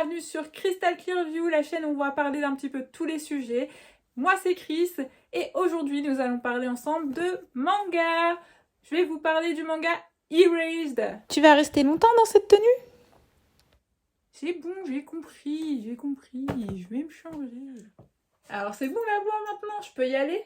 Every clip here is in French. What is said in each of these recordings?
bienvenue sur Crystal Clear View, la chaîne où on va parler d'un petit peu de tous les sujets. Moi c'est Chris et aujourd'hui nous allons parler ensemble de manga. Je vais vous parler du manga Erased. Tu vas rester longtemps dans cette tenue? C'est bon, j'ai compris, je vais me changer. Alors c'est bon la voix maintenant, je peux y aller?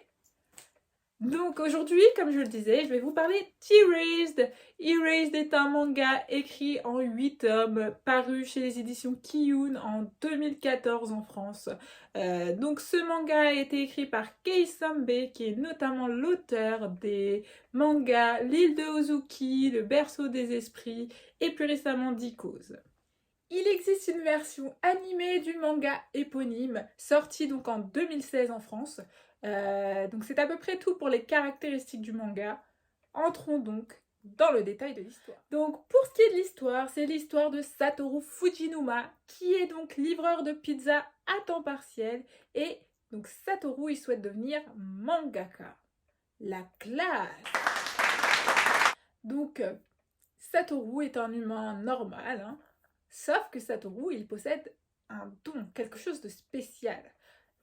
Donc aujourd'hui, comme je le disais, je vais vous parler d'Erased. Erased est un manga écrit en 8 tomes, paru chez les éditions Kiyun en 2014 en France. Donc ce manga a été écrit par Kei Sambe, qui est notamment l'auteur des mangas L'île de Ozuki, Le berceau des esprits et plus récemment d'Icose. Il existe une version animée du manga éponyme, sortie donc en 2016 en France. Donc c'est à peu près tout pour les caractéristiques du manga. Entrons donc dans le détail de l'histoire. Donc pour ce qui est de l'histoire, c'est l'histoire de Satoru Fujinuma, qui est donc livreur de pizza à temps partiel. Et donc Satoru, il souhaite devenir mangaka. La classe! Donc Satoru est un humain normal, hein. Sauf que Satoru, il possède un don, quelque chose de spécial.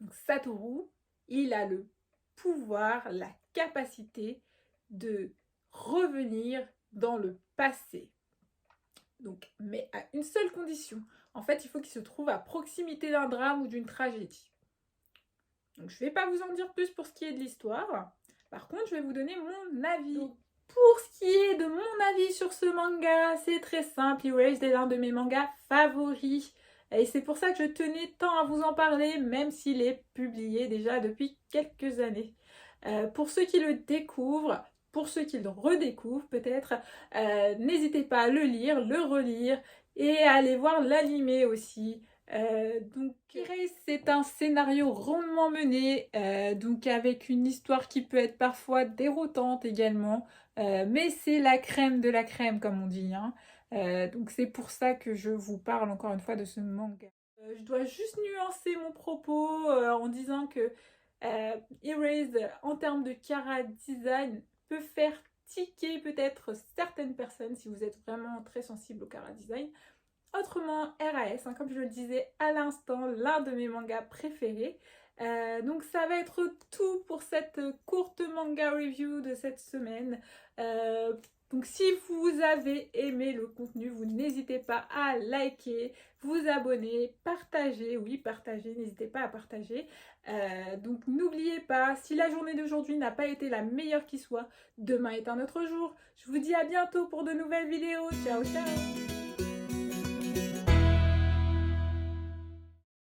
Donc Satoru, il a le pouvoir, la capacité de revenir dans le passé. Donc, mais à une seule condition. En fait, il faut qu'il se trouve à proximité d'un drame ou d'une tragédie. Donc, je ne vais pas vous en dire plus pour ce qui est de l'histoire. Par contre, je vais vous donner mon avis. Donc, pour ce qui est de mon avis sur ce manga, c'est très simple. Erased est l'un de mes mangas favoris. Et c'est pour ça que je tenais tant à vous en parler, même s'il est publié déjà depuis quelques années. Pour ceux qui le découvrent, pour ceux qui le redécouvrent peut-être, n'hésitez pas à le lire, le relire et à aller voir l'animé aussi. Donc Erased, c'est un scénario rondement mené, donc avec une histoire qui peut être parfois déroutante également, mais c'est la crème de la crème comme on dit, hein. Donc c'est pour ça que je vous parle encore une fois de ce manga. Je dois juste nuancer mon propos en disant que Erased, en termes de chara design, peut faire tiquer peut-être certaines personnes si vous êtes vraiment très sensible au chara design. Autrement, RAS, hein, comme je le disais à l'instant, l'un de mes mangas préférés. Donc ça va être tout pour cette courte manga review de cette semaine. Donc si vous avez aimé le contenu, vous n'hésitez pas à liker, vous abonner, partager. Oui, partager, n'hésitez pas à partager. Donc n'oubliez pas, si la journée d'aujourd'hui n'a pas été la meilleure qui soit, demain est un autre jour. Je vous dis à bientôt pour de nouvelles vidéos. Ciao, ciao!